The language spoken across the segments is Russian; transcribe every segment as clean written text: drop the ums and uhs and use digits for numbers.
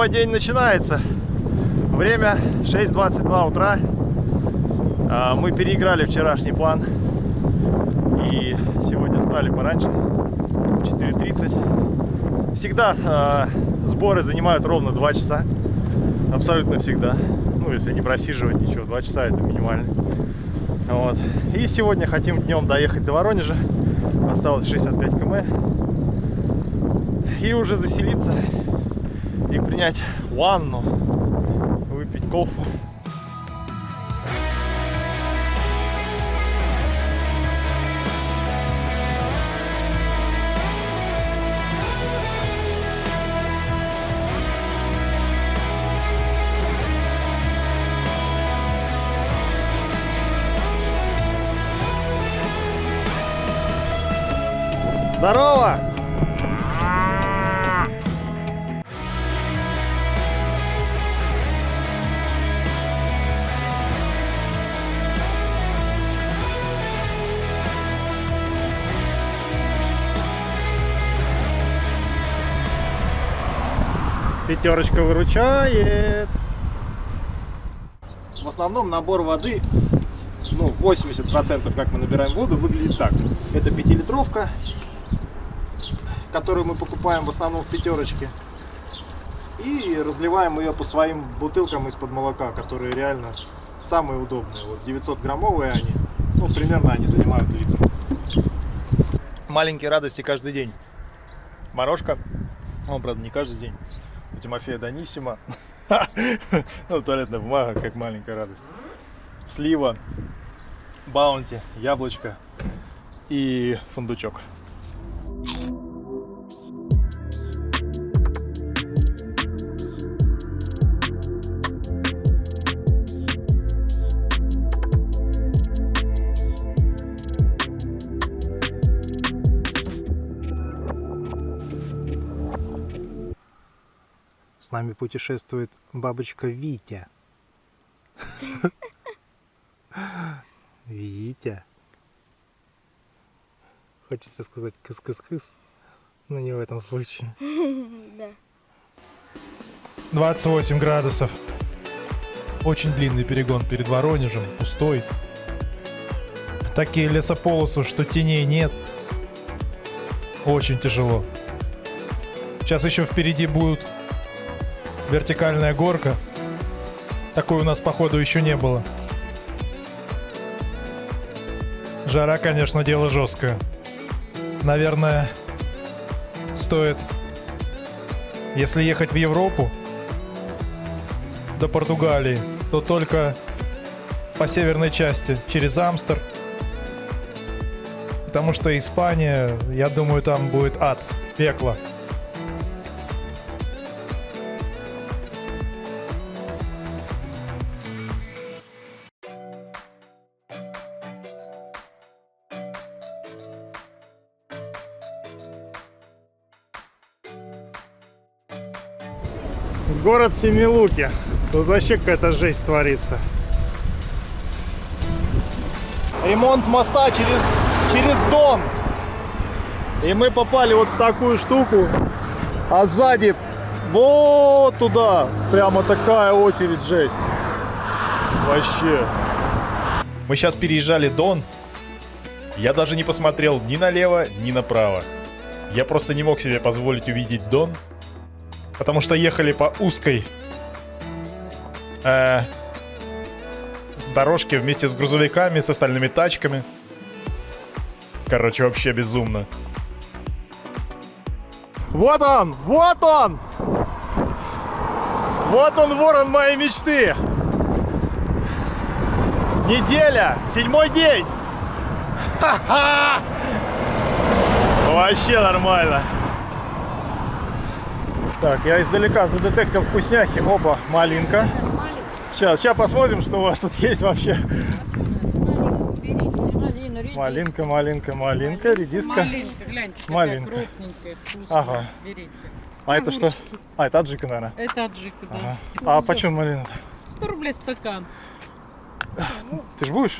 Снова день начинается. Время 6:22 утра. Мы переиграли вчерашний план. И сегодня встали пораньше, в 4:30. Всегда сборы занимают ровно 2 часа. Абсолютно всегда. Ну, если не просиживать ничего, 2 часа это минимально. Вот. И сегодня хотим днем доехать до Воронежа. Осталось 65 км. И уже заселиться. И принять ванну. Выпить кофе. Здорово! Пятерочка выручает. В основном набор воды, 80% как мы набираем воду, выглядит так. Это 5-литровка, которую мы покупаем в основном в пятерочке. И разливаем ее по своим бутылкам из-под молока, которые реально самые удобные. Вот 900-граммовые они, примерно они занимают литр. Маленькие радости каждый день. Морожка, правда, не каждый день. У Тимофея Даниссимо. Туалетная бумага, как маленькая радость. Слива, баунти, яблочко и фундучок. С нами путешествует бабочка Витя. Витя. Хочется сказать кыс-кыс-кыс, но не в этом случае. Да. 28 градусов. Очень длинный перегон перед Воронежем, пустой. Такие лесополосы, что теней нет. Очень тяжело. Сейчас еще впереди будет вертикальная горка. Такой у нас, походу, еще не было. Жара, конечно, дело жесткое. Наверное, стоит, если ехать в Европу, до Португалии, то только по северной части, через Амстер. Потому что Испания, я думаю, там будет ад, пекло. Город Семилуки. Тут вообще какая-то жесть творится. Ремонт моста через Дон. И мы попали вот в такую штуку. А сзади вот туда прямо такая очередь, жесть. Вообще. Мы сейчас переезжали Дон. Я даже не посмотрел ни налево, ни направо. Я просто не мог себе позволить увидеть Дон. Потому что ехали по узкой дорожке вместе с грузовиками, с остальными тачками. Короче, вообще безумно. Вот он! Вот он! Вот он, ворон моей мечты! Неделя! 7-й день! Ха-ха! Вообще нормально! Так, я издалека задетектил вкусняхи. Опа, малинка. Сейчас посмотрим, что у вас тут есть вообще. Малинка, редиска. Малинка, гляньте, малинка. Какая крупненькая, вкусная. Ага. Берите. А это что? А, это аджика, наверное. Это аджика, да. Ага. А почем малина? 100 рублей стакан. Ты ж будешь?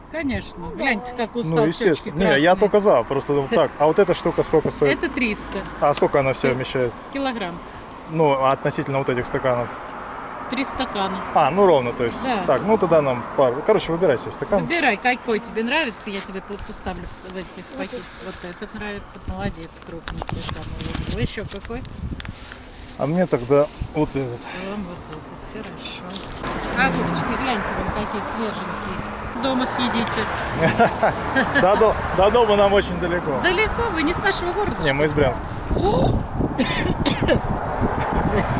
Конечно. Гляньте, как устал. Ну, естественно. Не, я только за, просто так. А вот эта штука сколько стоит? Это 300 А сколько она вся вмещает? килограмм. Ну, относительно вот этих стаканов. 3 стакана. А, ну ровно, то есть. Да. Так, ну тогда нам пару. Короче, выбирай себе стакан. Выбирай, какой тебе нравится, я тебе поставлю в этих пакетах. Вот этот нравится, молодец, крупненький самый. Еще какой? А мне тогда вот этот. Вам вот этот, хорошо. Огурчики, гляньте, вон какие свеженькие. Дома съедите. До дома нам очень далеко. Далеко, вы не с нашего города? Не, мы из Брянска.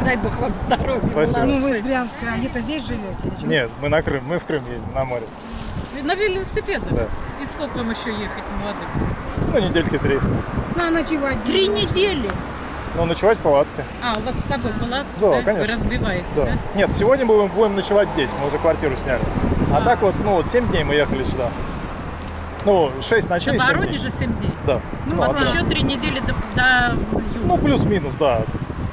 Дай бог вам здоровья. Спасибо. Ну, вы из молодцы. Брянска, а где-то здесь живете или что? Нет, мы на Крым, мы в Крым едем, на море. На велосипедах? Да. И сколько вам еще ехать молодым? Ну, недельки 3. На ночевать. 3 недели. Ну, ночевать в палатке. А, у вас с собой палатка? Да, конечно. Вы разбиваете, Да. да? Нет, сегодня мы будем ночевать здесь, мы уже квартиру сняли. А так вот, ну вот 7 дней мы ехали сюда. Ну, 6 ночей, На 7 дней. Воронеже 7 дней. Да. Ну, а потом так. Еще 3 недели до юга. Ну, плюс-минус, да.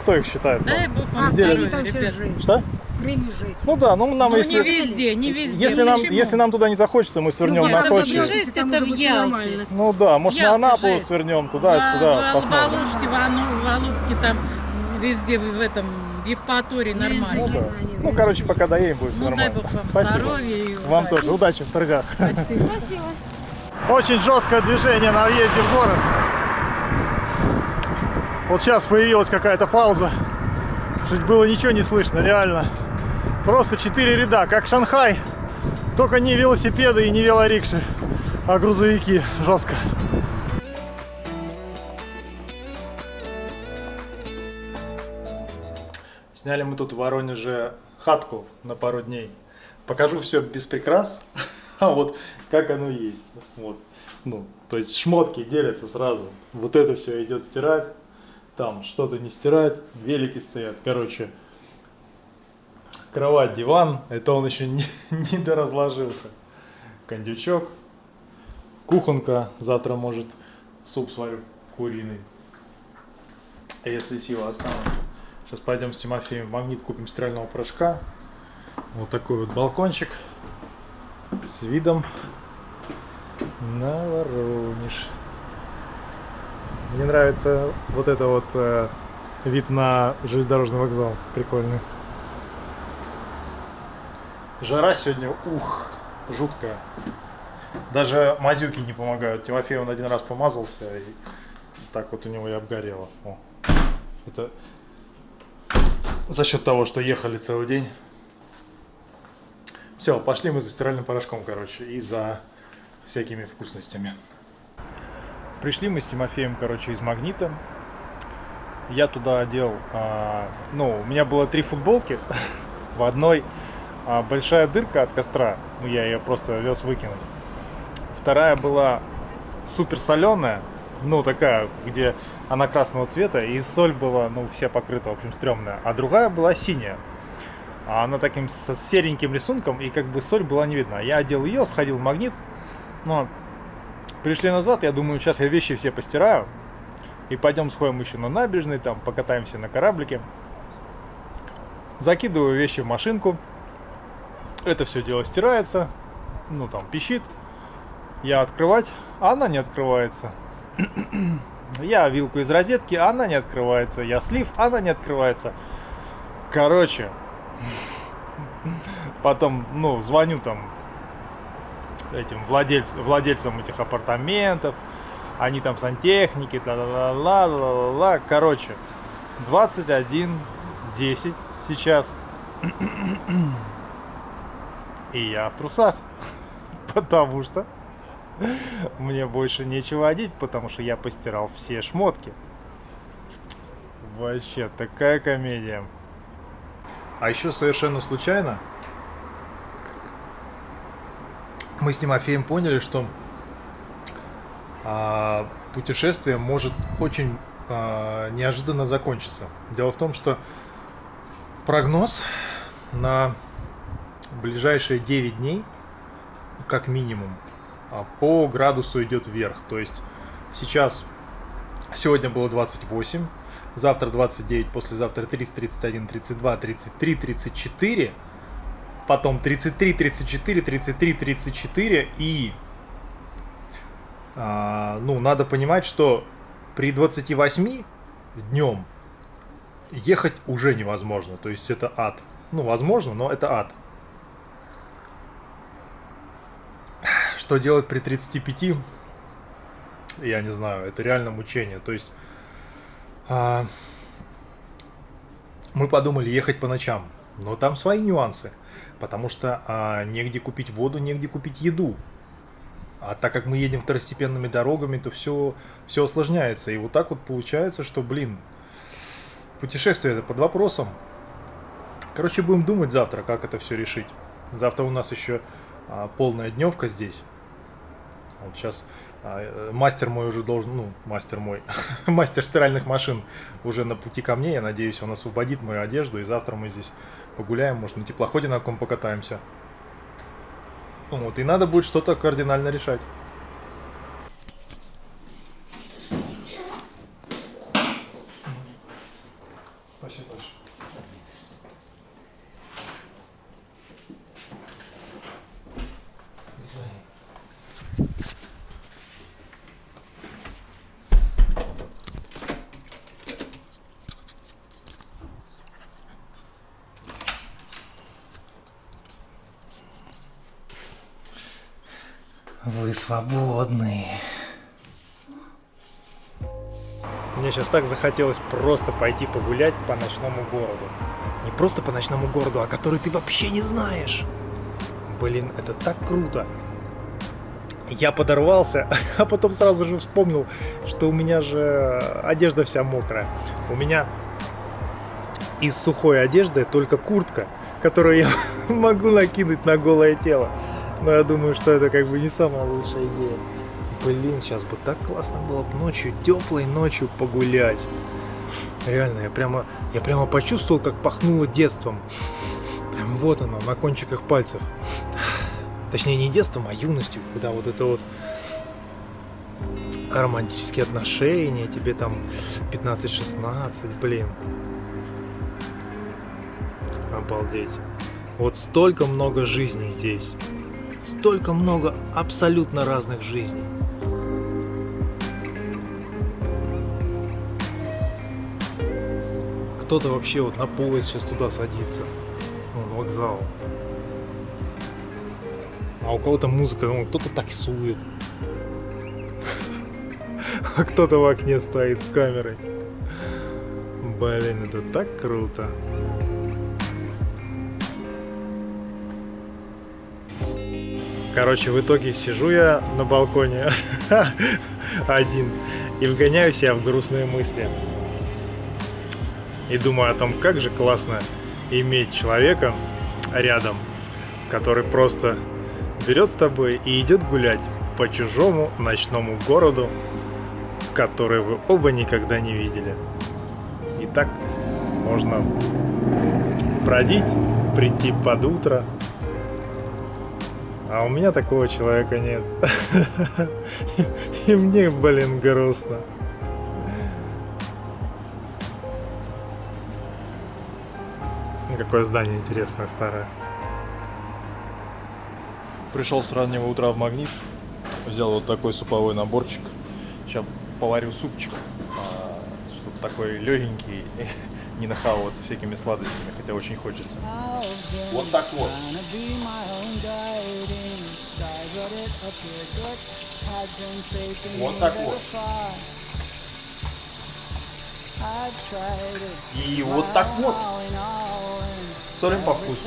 Кто их считает? Дай там? бог А вам в Крыме здоровья, там все ребят. жизнь. Что? В Крыме жизнь. Ну да, ну нам Ну, если... не везде, не везде. Если нам туда не захочется, мы свернем Ну, на это Сочи. вообще- Жесть, Там это уже в будет Ялте. нормально. Ну да, может на Ялта Анапу жесть. свернем туда-сюда, В посмотрим. Алуште, в Алубке, там везде в этом, в Евпатории Ну нормально. да. Ну, короче, пока доедем, будет все Ну, дай нормально. бог вам Спасибо. здоровья и Вам удачи. тоже. Удачи в торгах. Спасибо. Очень жесткое движение на въезде в город. Вот сейчас появилась какая-то пауза. Чуть было ничего не слышно, реально. Просто 4 ряда, как Шанхай. Только не велосипеды и не велорикши, а грузовики. Жестко. Сняли мы тут в Воронеже хатку на пару дней. Покажу все без прикрас, а вот как оно есть. Вот. Ну, то есть шмотки делятся сразу. Вот это все идет стирать, там что-то не стирать, велики стоят. Короче, кровать, диван, это он еще не доразложился. Кондючок, кухонка, завтра может суп сварю куриный, если сила останется. Сейчас пойдем с Тимофеем в Магнит, купим стирального порошка. Вот такой вот балкончик с видом на Воронеж. Мне нравится вот это вот вид на железнодорожный вокзал. Прикольный. Жара сегодня, жуткая. Даже мазюки не помогают. Тимофей он один раз помазался, и так вот у него и обгорело. О. Это за счет того, что ехали целый день. Все, пошли мы за стиральным порошком, короче, и за всякими вкусностями. Пришли мы с Тимофеем, короче, из Магнита. Я туда одел, у меня было 3 футболки. В одной большая дырка от костра, я ее просто вез выкинуть. Вторая была супер соленая, такая, где она красного цвета, и соль была, вся покрыта, в общем, стрёмная. А другая была синяя. А она таким с сереньким рисунком, и как бы соль была не видна. Я одел ее, сходил в Магнит. Пришли назад, я думаю, сейчас я вещи все постираю. И пойдем сходим еще на набережной, там покатаемся на кораблике. Закидываю вещи в машинку. Это все дело стирается. Там пищит. Я открывать, а она не открывается. Я вилку из розетки, а она не открывается. Я слив, а она не открывается. Короче, потом, звоню там этим владельцам этих апартаментов. Они там сантехники, ла-ла-ла-ла-ла-ла. Короче, 21:10 сейчас. И я в трусах. Потому что мне больше нечего одеть, потому что я постирал все шмотки. Вообще, такая комедия. А еще совершенно случайно мы с Тимофеем поняли, что путешествие может очень неожиданно закончиться. Дело в том, что прогноз на ближайшие 9 дней, как минимум, по градусу идет вверх. То есть сегодня было 28, завтра 29, послезавтра 30, 31, 32, 33, 34, потом 33, 34, 33, 34 и надо понимать, что при 28 днем ехать уже невозможно. То есть это ад. Ну, возможно, но это ад. Что делать при 35? Я не знаю, это реально мучение. То есть мы подумали ехать по ночам, но там свои нюансы, потому что негде купить воду, негде купить еду. А так как мы едем второстепенными дорогами, то все осложняется. И вот так вот получается, что, путешествие это под вопросом. Короче, будем думать завтра, как это все решить. Завтра у нас еще полная дневка здесь. Вот сейчас мастер мой уже должен, мастер стиральных машин уже на пути ко мне. Я надеюсь, он освободит мою одежду, и завтра мы здесь погуляем, может, на теплоходе на каком покатаемся. Вот, и надо будет что-то кардинально решать. Спасибо большое. Вы свободны. Мне сейчас так захотелось просто пойти погулять по ночному городу. Не просто по ночному городу, а который ты вообще не знаешь. Блин, это так круто. Я подорвался, а потом сразу же вспомнил, что у меня же одежда вся мокрая. У меня из сухой одежды только куртка, которую я могу накинуть на голое тело. Но я думаю, что это как бы не самая лучшая идея. Блин, сейчас бы так классно было бы ночью, теплой ночью погулять. Реально, я прямо почувствовал, как пахнуло детством. Прям вот оно, на кончиках пальцев. Точнее, не детством, а юностью, когда вот это вот романтические отношения, тебе там 15-16, блин. Обалдеть. Вот столько много жизней здесь. Столько много абсолютно разных жизней. Кто-то вообще вот на поезд сейчас туда садится. Вон, вокзал. А у кого-то музыка, кто-то таксует. А кто-то в окне стоит с камерой. Блин, это так круто. Короче, в итоге сижу я на балконе один и вгоняю себя в грустные мысли. И думаю о том, как же классно иметь человека рядом, который просто берет с тобой и идет гулять по чужому ночному городу, который вы оба никогда не видели. И так можно бродить, прийти под утро. А у меня такого человека нет. И мне, блин, грустно. Какое здание интересное, старое. Пришел с раннего утра в Магнит. Взял вот такой суповой наборчик. Сейчас поварю супчик. Что-то такой легенький. Не нахавываться всякими сладостями, хотя очень хочется. Вот так вот. Вот так вот. И вот так вот. Солим по вкусу.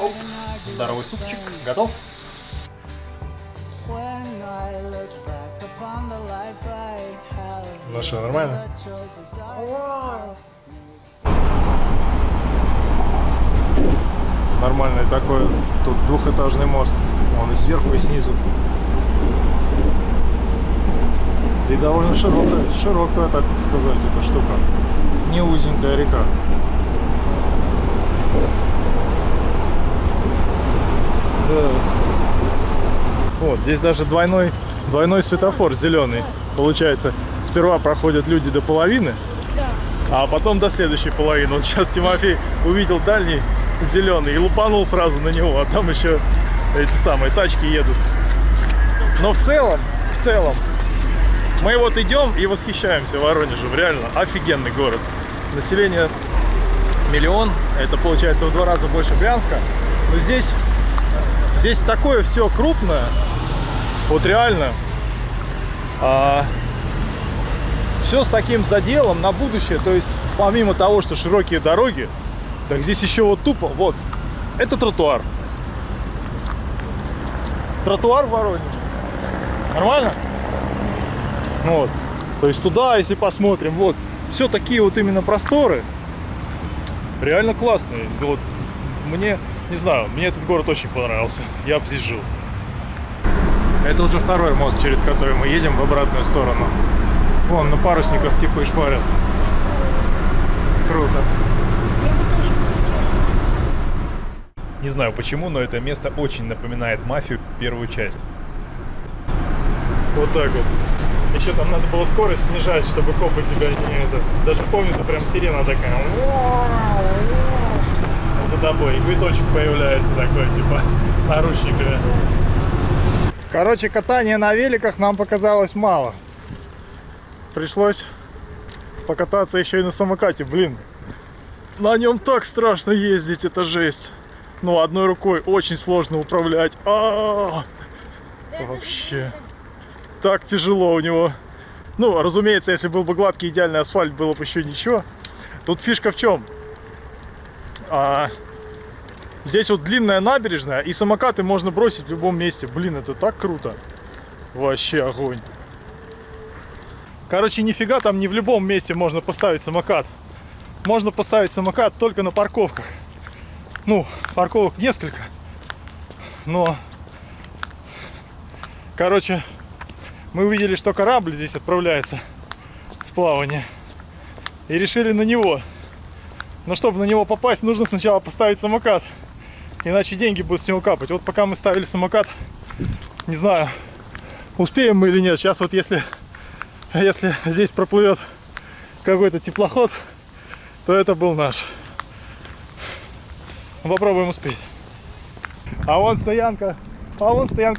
Оп. Здоровый супчик готов. Ну что, нормально? Нормальный такой, тут двухэтажный мост. Он и сверху, и снизу. И довольно широкая, так сказать, эта штука. Не узенькая река. Да. Вот, здесь даже двойной светофор зеленый. Получается, сперва проходят люди до половины, а потом до следующей половины. Вот сейчас Тимофей увидел дальний зеленый и лупанул сразу на него, а там еще эти самые тачки едут. Но в целом, Мы вот идем и восхищаемся Воронежем. Реально офигенный город. Население 1 миллион. Это получается в 2 раза больше Брянска. Но здесь такое все крупное. Вот реально. Все с таким заделом на будущее. То есть помимо того, что широкие дороги, так здесь еще вот тупо. Вот. Это тротуар. Тротуар в Воронеже. Нормально? Вот. То есть туда, если посмотрим, вот. Все такие вот именно просторы. Реально классные. Вот. Мне, не знаю, мне этот город очень понравился. Я бы здесь жил. Это уже второй мост, через который мы едем в обратную сторону. Вон, на парусниках типа и шпарят. Круто. Не знаю почему, но это место очень напоминает «Мафию», первую часть. Вот так вот. Еще там надо было скорость снижать, чтобы копы тебя не... Даже помню, это прям сирена такая. За тобой. И квиточек появляется такой, типа, с наручниками. Короче, катание на великах нам показалось мало. Пришлось покататься еще и на самокате. Блин, на нем так страшно ездить, это жесть. Ну, одной рукой очень сложно управлять. Вообще. Так тяжело у него. Ну, разумеется, если был бы гладкий идеальный асфальт, было бы еще ничего. Тут фишка в чем? Здесь вот длинная набережная, и самокаты можно бросить в любом месте. Блин, это так круто. Вообще огонь. Короче, нифига там не в любом месте можно поставить самокат. Можно поставить самокат только на парковках. Ну, парковок несколько. Но, короче, мы увидели, что корабль здесь отправляется в плавание. И решили на него. Но чтобы на него попасть, нужно сначала поставить самокат. Иначе деньги будут с него капать. Вот пока мы ставили самокат, не знаю, успеем мы или нет. Сейчас вот если здесь проплывет какой-то теплоход, то это был наш. Попробуем успеть. А вон стоянка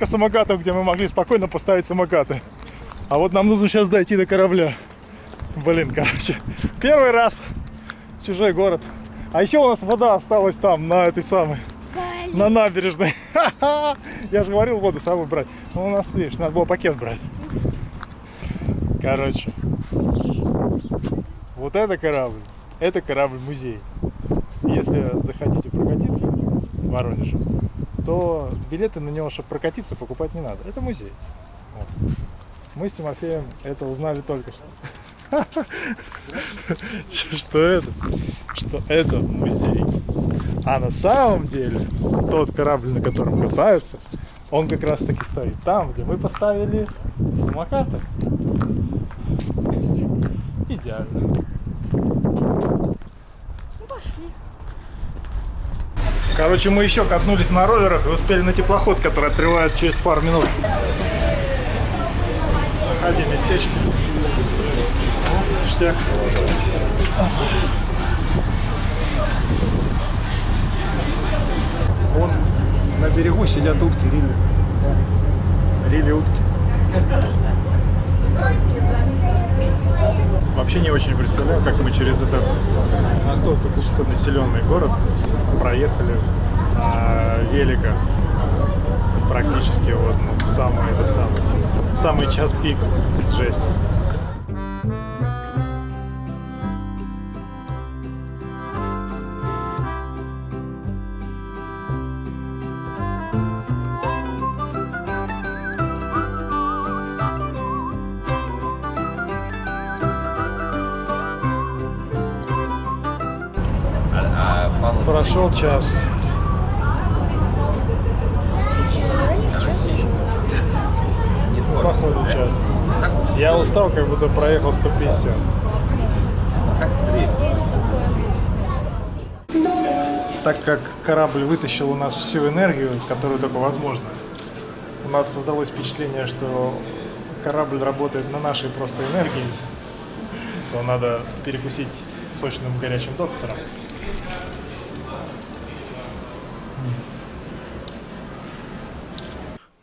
самокатов, где мы могли спокойно поставить самокаты. А вот нам нужно сейчас дойти до корабля. Блин, короче, первый раз в чужой город. А еще у нас вода осталась там, на этой самой, на набережной. Я же говорил воду с собой брать. Но у нас, видишь, надо было пакет брать. Короче, вот это корабль-музей. Если захотите прокатиться в Воронеже, то билеты на него, чтобы прокатиться, покупать не надо. Это музей. Вот. Мы с Тимофеем это узнали только что. Что это музей. А на самом деле тот корабль, на котором катаются, он как раз таки стоит там, где мы поставили самокаты. Идеально. Короче, мы еще катнулись на роллерах и успели на теплоход, который открывают через пару минут. Заходи, местечко. Ништяк. Вон на берегу сидят утки, рили утки. Вообще не очень представляю, как мы через этот настолько густонаселенный город проехали на великах практически вот в самый час пик. Жесть. Прошел час. Походу час. Я устал, как будто проехал 150. Так как корабль вытащил у нас всю энергию, которую только возможно, у нас создалось впечатление, что корабль работает на нашей просто энергии, то надо перекусить сочным горячим тостером.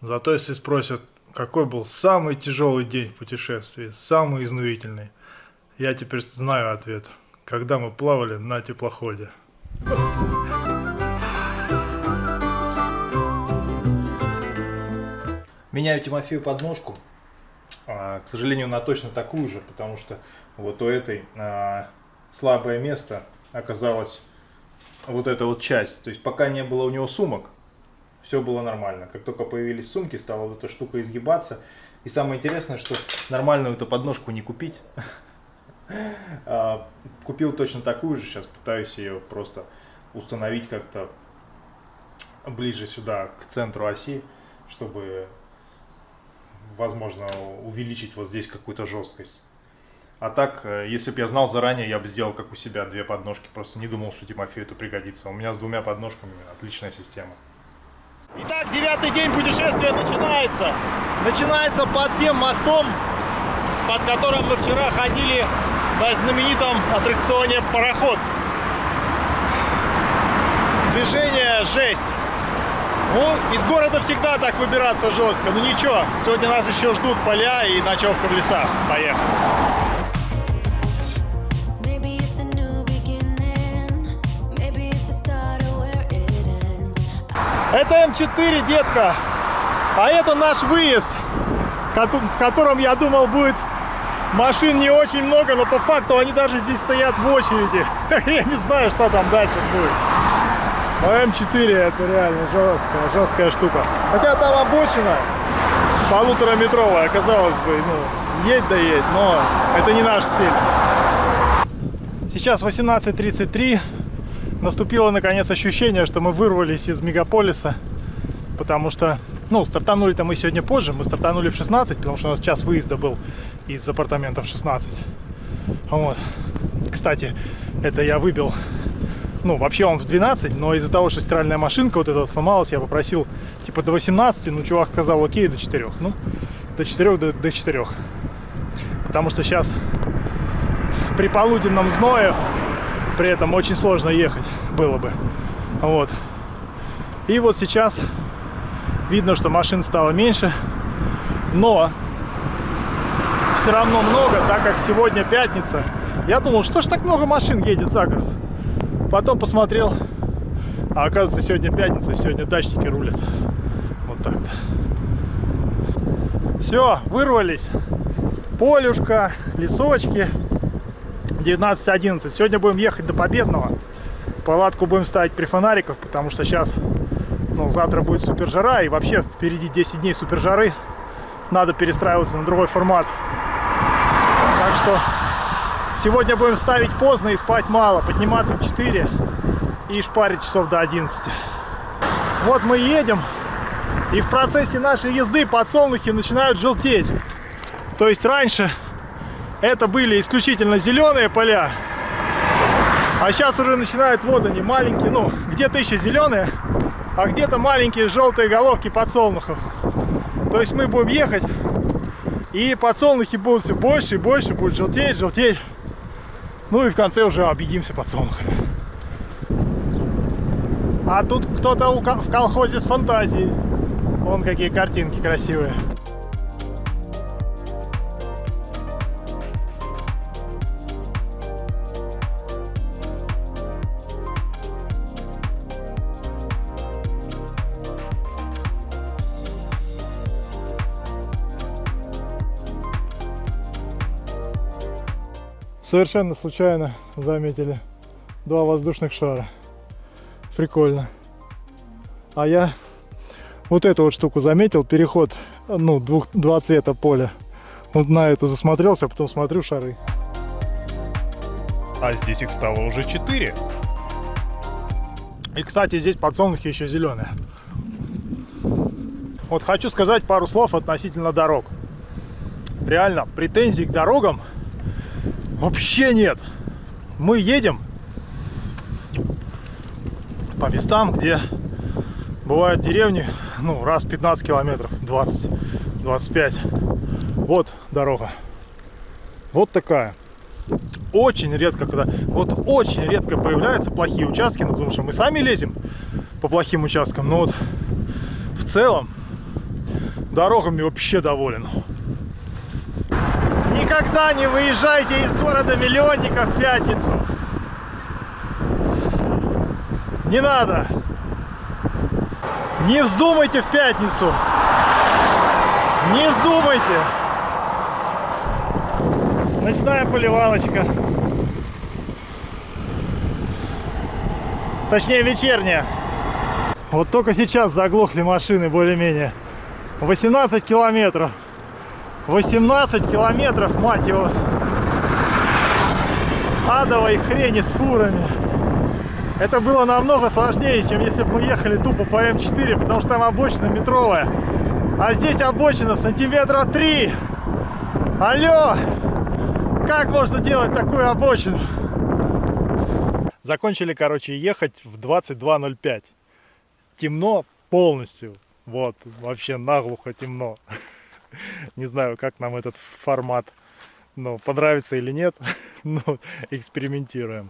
Зато если спросят, какой был самый тяжелый день в путешествии, самый изнурительный? Я теперь знаю ответ. Когда мы плавали на теплоходе. Меняю Тимофею подножку. К сожалению, на точно такую же, потому что вот у этой слабое место оказалось вот эта вот часть. То есть пока не было у него сумок, все было нормально. Как только появились сумки, стала вот эта штука изгибаться. И самое интересное, что нормальную эту подножку не купить. Купил точно такую же, сейчас пытаюсь ее просто установить как-то ближе сюда, к центру оси, чтобы, возможно, увеличить вот здесь какую-то жесткость. А так, если бы я знал заранее, я бы сделал как у себя, 2 подножки, просто не думал, что Тимофею это пригодится. У меня с 2 подножками отличная система. Итак, 9-й день путешествия начинается. Начинается под тем мостом, под которым мы вчера ходили на знаменитом аттракционе «Пароход». Движение жесть. Ну, из города всегда так выбираться жестко. Ну ничего, сегодня нас еще ждут поля и ночевка в лесах. Поехали. Это М4, детка. А это наш выезд, в котором, я думал, будет машин не очень много, но по факту они даже здесь стоят в очереди. Я не знаю, что там дальше будет. Но М4 это реально жесткая штука. Хотя там обочина 1,5-метровая, казалось бы, ну, едь да едь, но это не наш стиль. Сейчас 18:33. Наступило наконец ощущение, что мы вырвались из мегаполиса, потому что, ну, стартанули-то мы сегодня позже, мы стартанули в 16, потому что у нас час выезда был из апартаментов 16. Вот. Кстати, это я выбил, ну, вообще он в 12, но из-за того, что стиральная машинка вот эта вот сломалась, я попросил, типа, до 18, ну, чувак сказал, окей, до 4, ну, до 4, до 4. Потому что сейчас при полуденном зное при этом очень сложно ехать было бы. Вот. И вот сейчас видно, что машин стало меньше, но все равно много, так как сегодня пятница. Я думал, что ж так много машин едет за город. Потом посмотрел, а оказывается, сегодня пятница, сегодня дачники рулят. Вот так-то. Все, вырвались. Полюшка, лесочки. 19:11. Сегодня будем ехать до Победного. Палатку будем ставить при фонариках, потому что сейчас, ну, завтра будет супер жара, и вообще впереди 10 дней супер жары. Надо перестраиваться на другой формат. Так что сегодня будем ставить поздно и спать мало, подниматься в 4 и шпарить часов до 11. Вот мы едем, и в процессе нашей езды подсолнухи начинают желтеть. То есть раньше это были исключительно зеленые поля, а сейчас уже начинают вот они, маленькие, ну, где-то еще зеленые, а где-то маленькие желтые головки подсолнухов. То есть мы будем ехать, и подсолнухи будут все больше и больше, будут желтеть, желтеть. Ну и в конце уже объедимся подсолнухами. А тут кто-то в колхозе с фантазией. Вон какие картинки красивые. Совершенно случайно заметили 2 воздушных шара. Прикольно. А я вот эту вот штуку заметил, переход, ну, 2 цвета поля. Вот на эту засмотрелся, а потом смотрю шары. А здесь их стало уже 4. И, кстати, здесь подсолнухи еще зеленые. Вот хочу сказать пару слов относительно дорог. Реально, претензий к дорогам вообще нет. Мы едем по местам, где бывают деревни, ну, раз 15 километров, 20, 25. Вот дорога. Вот такая. Очень редко, вот очень редко появляются плохие участки, ну, потому что мы сами лезем по плохим участкам. Но вот в целом Дорогами вообще доволен. Никогда не выезжайте из города-миллионника в пятницу. Не надо. Не вздумайте в пятницу. Не вздумайте. Ночная поливалочка. Точнее, вечерняя. Вот только сейчас заглохли машины более-менее. 18 километров. 18 километров, мать его. Адовой хрени с фурами. Это было намного сложнее, чем если бы мы ехали тупо по М4, потому что там обочина метровая. А здесь обочина сантиметра 3. Алло! Как можно делать такую обочину? Закончили, короче, ехать в 22:05. Темно полностью. Вот, вообще наглухо темно. Не знаю, как нам этот формат, понравится или нет, но экспериментируем.